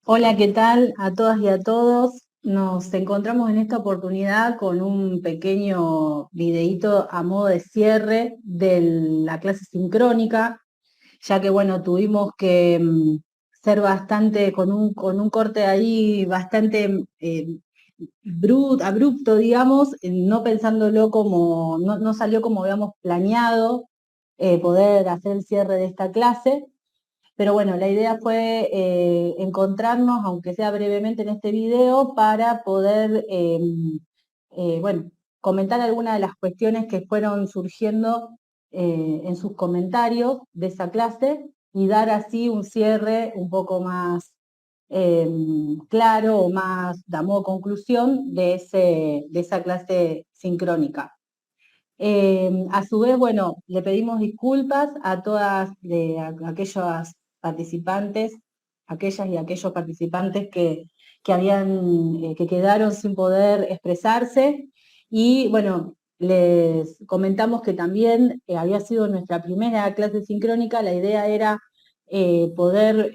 Hola, ¿qué tal a todas y a todos? Nos encontramos en esta oportunidad con un pequeño videíto a modo de cierre de la clase sincrónica, ya que bueno, tuvimos que ser bastante, con un corte ahí bastante abrupto, digamos, no pensándolo como, no salió como habíamos planeado poder hacer el cierre de esta clase. Pero bueno, la idea fue encontrarnos, aunque sea brevemente en este video, para poder, bueno, comentar algunas de las cuestiones que fueron surgiendo en sus comentarios de esa clase y dar así un cierre un poco más eh, claro o más, a modo conclusión de esa clase sincrónica. A su vez, bueno, le pedimos disculpas a todas aquellas participantes, aquellas y aquellos participantes que quedaron sin poder expresarse. Y bueno, les comentamos que también había sido nuestra primera clase sincrónica. La idea era poder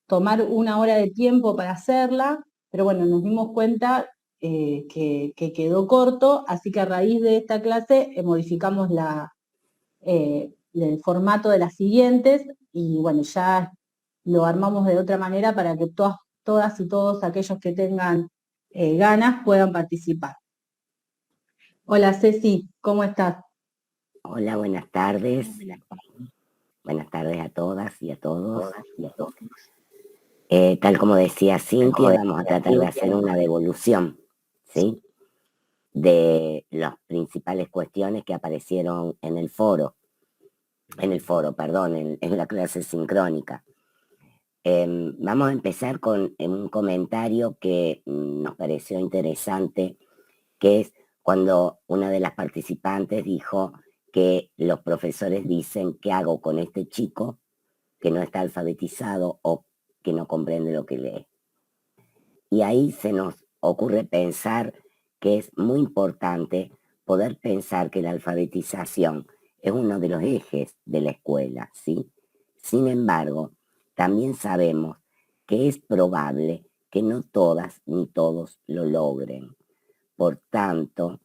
tomar una hora de tiempo para hacerla, pero bueno, nos dimos cuenta que quedó corto, así que a raíz de esta clase modificamos el formato de las siguientes y bueno, ya lo armamos de otra manera para que todas y todos aquellos que tengan ganas puedan participar. Hola Ceci, ¿cómo estás? Hola, buenas tardes. Buenas tardes a todas y a todos. Tal como decía Cintia, vamos a tratar de hacer una devolución, ¿sí? De las principales cuestiones que aparecieron en la clase sincrónica. Vamos a empezar con un comentario que nos pareció interesante, que es cuando una de las participantes dijo que los profesores dicen, ¿qué hago con este chico que no está alfabetizado o que no comprende lo que lee? Y ahí se nos ocurre pensar que es muy importante poder pensar que la alfabetización es uno de los ejes de la escuela, ¿sí? Sin embargo, también sabemos que es probable que no todas ni todos lo logren. Por tanto,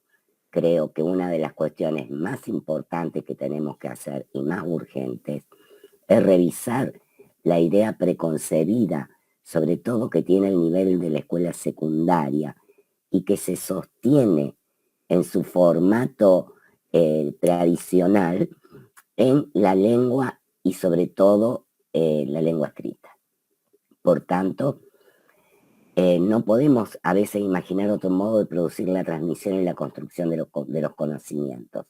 creo que una de las cuestiones más importantes que tenemos que hacer y más urgentes es revisar la idea preconcebida, sobre todo que tiene el nivel de la escuela secundaria y que se sostiene en su formato tradicional en la lengua y sobre todo la lengua escrita. Por tanto, no podemos a veces imaginar otro modo de producir la transmisión y la construcción de los conocimientos.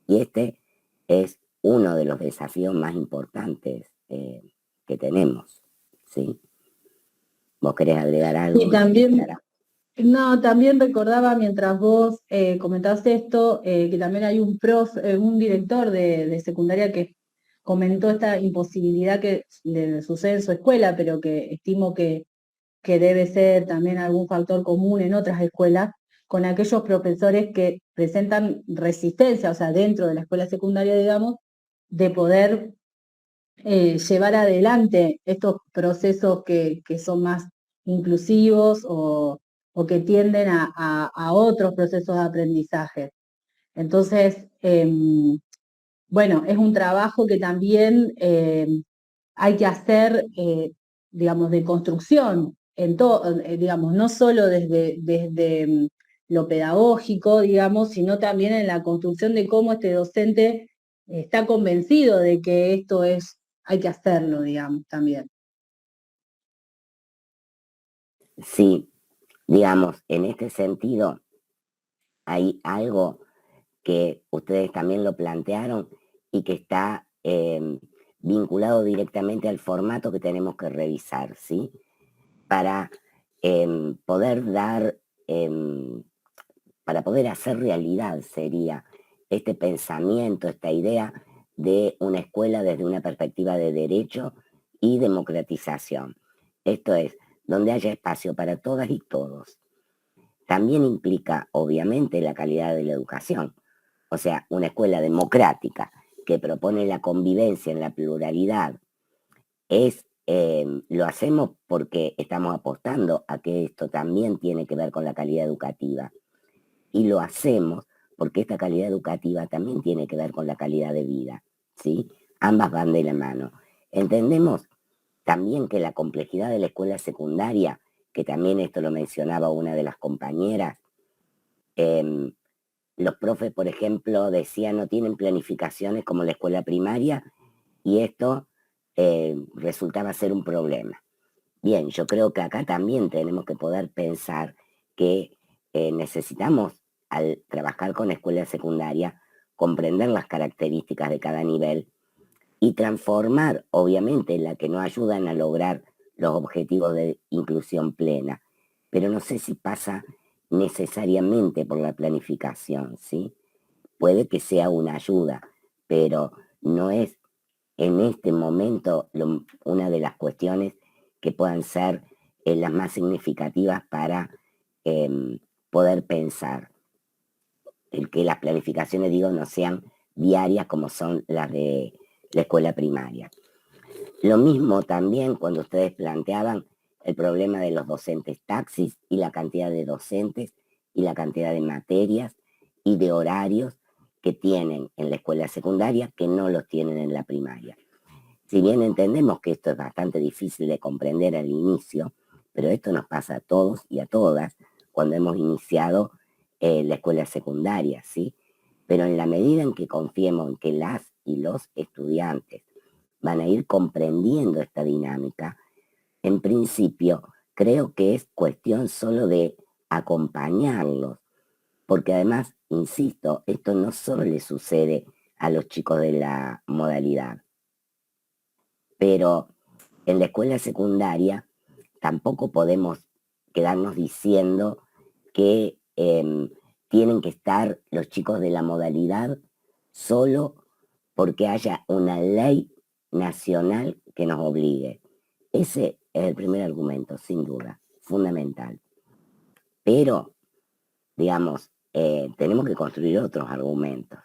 Y este es uno de los desafíos más importantes que tenemos, ¿sí? ¿Vos querés agregar algo? Y también, no, también recordaba mientras vos comentabas esto, que también hay un director de secundaria que comentó esta imposibilidad que le sucede en su escuela, pero que estimo que debe ser también algún factor común en otras escuelas, con aquellos profesores que presentan resistencia, o sea, dentro de la escuela secundaria, digamos, de poder llevar adelante estos procesos que son más inclusivos o que tienden a otros procesos de aprendizaje. Entonces, bueno, es un trabajo que también hay que hacer, digamos, de construcción, digamos, no solo desde lo pedagógico, digamos, sino también en la construcción de cómo este docente está convencido de que esto hay que hacerlo, digamos, también. Sí, digamos, en este sentido hay algo que ustedes también lo plantearon y que está vinculado directamente al formato que tenemos que revisar, ¿sí? Para poder dar, para poder hacer realidad sería este pensamiento, esta idea de una escuela desde una perspectiva de derecho y democratización. Esto es, donde haya espacio para todas y todos. También implica, obviamente, la calidad de la educación. O sea, una escuela democrática que propone la convivencia en la pluralidad es lo hacemos porque estamos apostando a que esto también tiene que ver con la calidad educativa. Y lo hacemos porque esta calidad educativa también tiene que ver con la calidad de vida, ¿sí? Ambas van de la mano. Entendemos también que la complejidad de la escuela secundaria, que también esto lo mencionaba una de las compañeras, los profes, por ejemplo, decían no tienen planificaciones como la escuela primaria y esto resultaba ser un problema. Bien, yo creo que acá también tenemos que poder pensar que necesitamos, al trabajar con escuela secundaria, comprender las características de cada nivel y transformar, obviamente, la que no ayudan a lograr los objetivos de inclusión plena. Pero no sé si pasa necesariamente por la planificación, ¿sí? Puede que sea una ayuda, pero no es en este momento una de las cuestiones que puedan ser las más significativas para poder pensar. El que las planificaciones, digo, no sean diarias como son las de la escuela primaria. Lo mismo también cuando ustedes planteaban el problema de los docentes taxis y la cantidad de docentes y la cantidad de materias y de horarios que tienen en la escuela secundaria que no los tienen en la primaria. Si bien entendemos que esto es bastante difícil de comprender al inicio, pero esto nos pasa a todos y a todas cuando hemos iniciado la escuela secundaria, ¿sí? Pero en la medida en que confiemos en que las y los estudiantes van a ir comprendiendo esta dinámica, en principio creo que es cuestión solo de acompañarlos, porque además, insisto, esto no solo le sucede a los chicos de la modalidad, pero en la escuela secundaria tampoco podemos quedarnos diciendo que tienen que estar los chicos de la modalidad solo porque haya una ley nacional que nos obligue. Ese es el primer argumento, sin duda, fundamental. Pero, digamos, tenemos que construir otros argumentos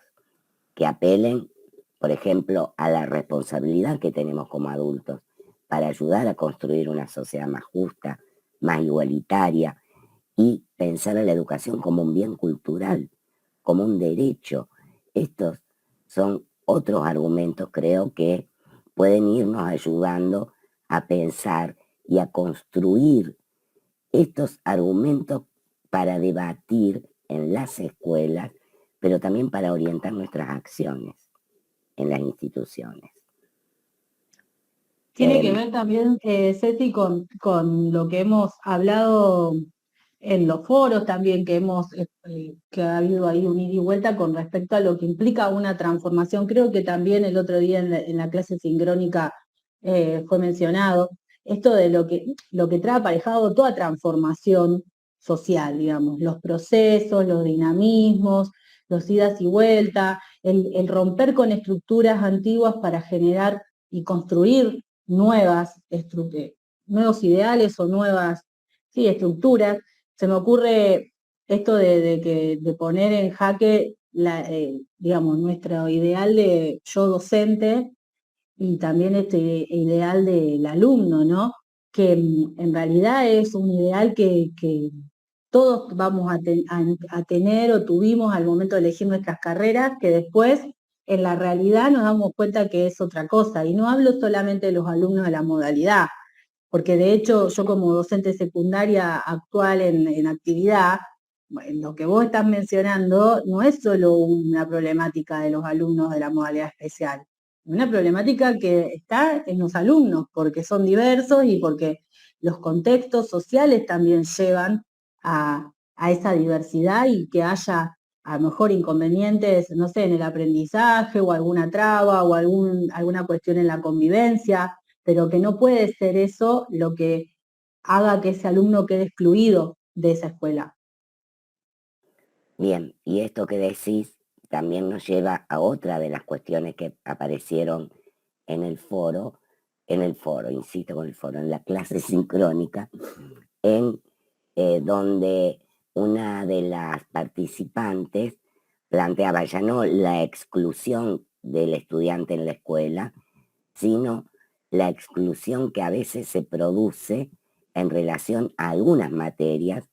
que apelen, por ejemplo, a la responsabilidad que tenemos como adultos para ayudar a construir una sociedad más justa, más igualitaria y pensar a la educación como un bien cultural, como un derecho. Estos son otros argumentos, creo, que pueden irnos ayudando a pensar y a construir estos argumentos para debatir en las escuelas, pero también para orientar nuestras acciones en las instituciones. Tiene que ver también, Ceci, con lo que hemos hablado en los foros también, que ha habido ahí un ida y vuelta con respecto a lo que implica una transformación. Creo que también el otro día en la clase sincrónica fue mencionado, esto de lo que trae aparejado toda transformación social, digamos, los procesos, los dinamismos, los idas y vueltas, el romper con estructuras antiguas para generar y construir nuevos ideales o nuevas, sí, estructuras. Se me ocurre esto de poner en jaque digamos, nuestro ideal de yo docente y también este ideal del alumno, ¿no? Que en realidad es un ideal que todos vamos a tener o tuvimos al momento de elegir nuestras carreras, que después en la realidad nos damos cuenta que es otra cosa. Y no hablo solamente de los alumnos de la modalidad, porque de hecho yo como docente secundaria actual en actividad, lo que vos estás mencionando no es solo una problemática de los alumnos de la modalidad especial, es una problemática que está en los alumnos, porque son diversos y porque los contextos sociales también llevan a esa diversidad y que haya a lo mejor inconvenientes, no sé, en el aprendizaje o alguna traba o alguna cuestión en la convivencia, pero que no puede ser eso lo que haga que ese alumno quede excluido de esa escuela. Bien, y esto que decís también nos lleva a otra de las cuestiones que aparecieron en el foro, insisto con el foro, en la clase sincrónica, en donde una de las participantes planteaba ya no la exclusión del estudiante en la escuela, sino la exclusión que a veces se produce en relación a algunas materias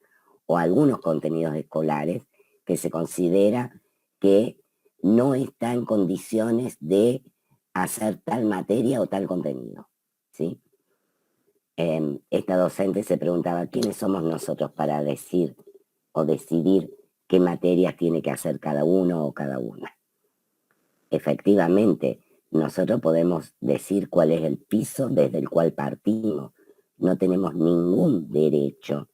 o algunos contenidos escolares que se considera que no está en condiciones de hacer tal materia o tal contenido, ¿sí? Esta docente se preguntaba, ¿quiénes somos nosotros para decir o decidir qué materias tiene que hacer cada uno o cada una? Efectivamente, nosotros podemos decir cuál es el piso desde el cual partimos. No tenemos ningún derecho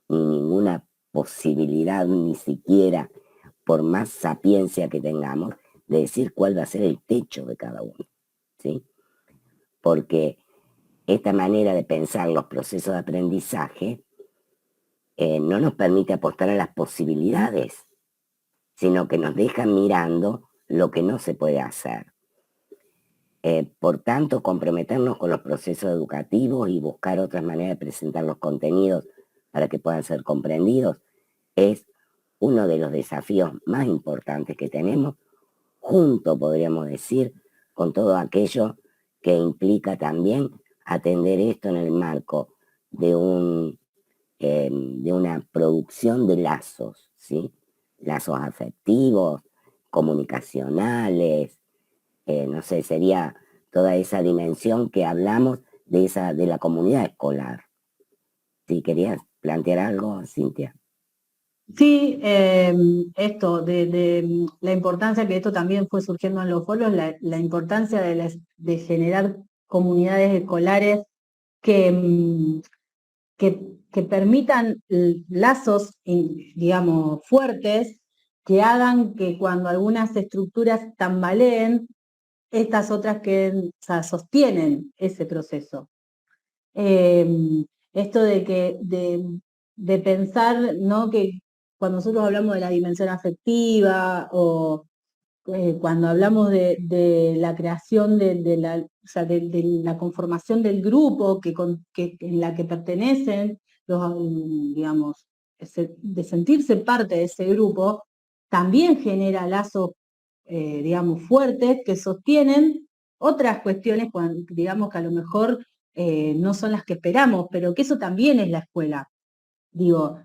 ni ninguna posibilidad, ni siquiera por más sapiencia que tengamos, de decir cuál va a ser el techo de cada uno, ¿sí? Porque esta manera de pensar los procesos de aprendizaje no nos permite apostar a las posibilidades, sino que nos deja mirando lo que no se puede hacer. Por tanto, comprometernos con los procesos educativos y buscar otras maneras de presentar los contenidos para que puedan ser comprendidos es uno de los desafíos más importantes que tenemos, junto, podríamos decir, con todo aquello que implica también atender esto en el marco de, de una producción de lazos, ¿sí? Lazos afectivos, comunicacionales, no sé, sería toda esa dimensión que hablamos de la comunidad escolar. ¿Sí querías plantear algo, Cintia? Sí, esto de la importancia que esto también fue surgiendo en los foros, la importancia de generar comunidades escolares que, que permitan lazos, digamos, fuertes, que hagan que cuando algunas estructuras tambaleen, estas otras que, o sea, sostienen ese proceso. Esto de pensar, ¿no? Que cuando nosotros hablamos de la dimensión afectiva o cuando hablamos de la creación o sea, de la conformación del grupo en la que pertenecen, digamos, de sentirse parte de ese grupo, también genera lazos, digamos, fuertes que sostienen otras cuestiones, digamos, que a lo mejor no son las que esperamos, pero que eso también es la escuela. Digo,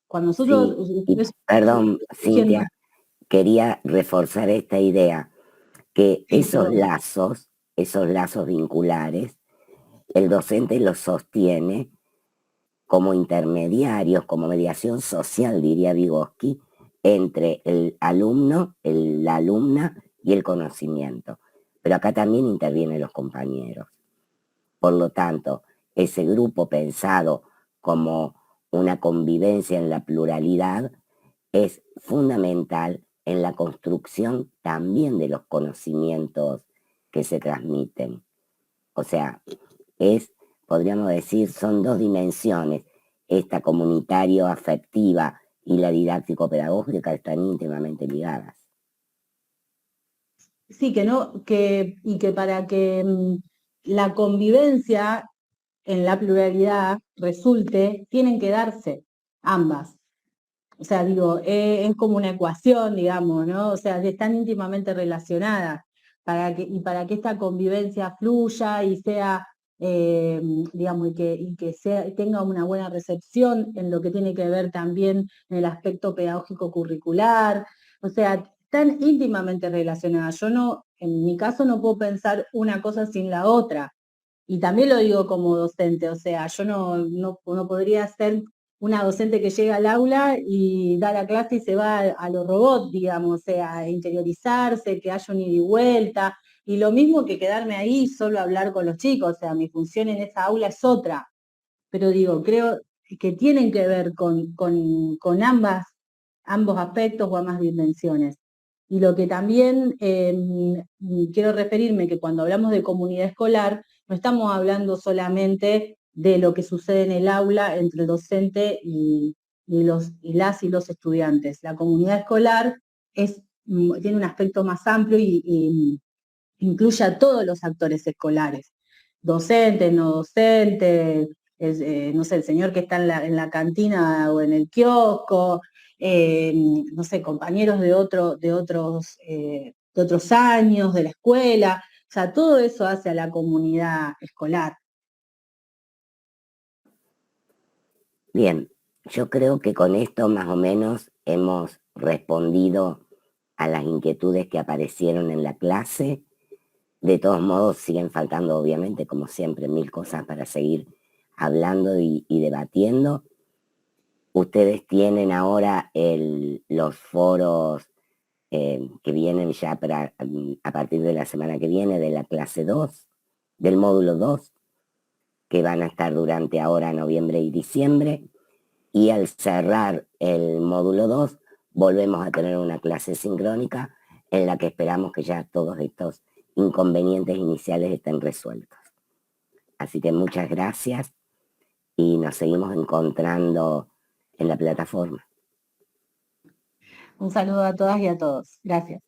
cuando nosotros... Sí, y perdón, Cintia, quería reforzar esta idea, que Sí, perdón. esos lazos vinculares, el docente los sostiene como intermediarios, como mediación social, diría Vygotsky, entre el alumno, la alumna y el conocimiento. Pero acá también intervienen los compañeros. Por lo tanto, ese grupo pensado como una convivencia en la pluralidad es fundamental en la construcción también de los conocimientos que se transmiten. O sea, podríamos decir, son dos dimensiones, esta comunitario-afectiva y la didáctico-pedagógica están íntimamente ligadas. Sí, y que para que la convivencia en la pluralidad resulte, tienen que darse ambas. O sea, digo, es como una ecuación, digamos, ¿no? O sea, están íntimamente relacionadas y para que esta convivencia fluya y sea, eh, digamos, tenga una buena recepción en lo que tiene que ver también en el aspecto pedagógico curricular. O sea, están íntimamente relacionadas. Yo no, en mi caso no puedo pensar una cosa sin la otra. Y también lo digo como docente, o sea, yo no podría ser una docente que llega al aula y da la clase y se va a los robots, digamos, o sea, a interiorizarse, que haya un ida y vuelta, y lo mismo que quedarme ahí solo a hablar con los chicos, o sea, mi función en esa aula es otra, pero digo, creo que tienen que ver con ambos aspectos o ambas dimensiones. Y lo que también quiero referirme, que cuando hablamos de comunidad escolar, no estamos hablando solamente de lo que sucede en el aula entre el docente y los estudiantes. La comunidad escolar tiene un aspecto más amplio y incluye a todos los actores escolares, docentes, no docentes, no sé, el señor que está en la cantina o en el kiosco, no sé, compañeros de otros años de la escuela. O sea, todo eso hace a la comunidad escolar. Bien, yo creo que con esto más o menos hemos respondido a las inquietudes que aparecieron en la clase. De todos modos, siguen faltando, obviamente, como siempre, mil cosas para seguir hablando y debatiendo. Ustedes tienen ahora los foros que vienen ya a partir de la semana que viene de la clase 2, del módulo 2, que van a estar durante ahora noviembre y diciembre. Y al cerrar el módulo 2, volvemos a tener una clase sincrónica en la que esperamos que ya todos estos inconvenientes iniciales estén resueltos. Así que muchas gracias y nos seguimos encontrando en la plataforma. Un saludo a todas y a todos. Gracias.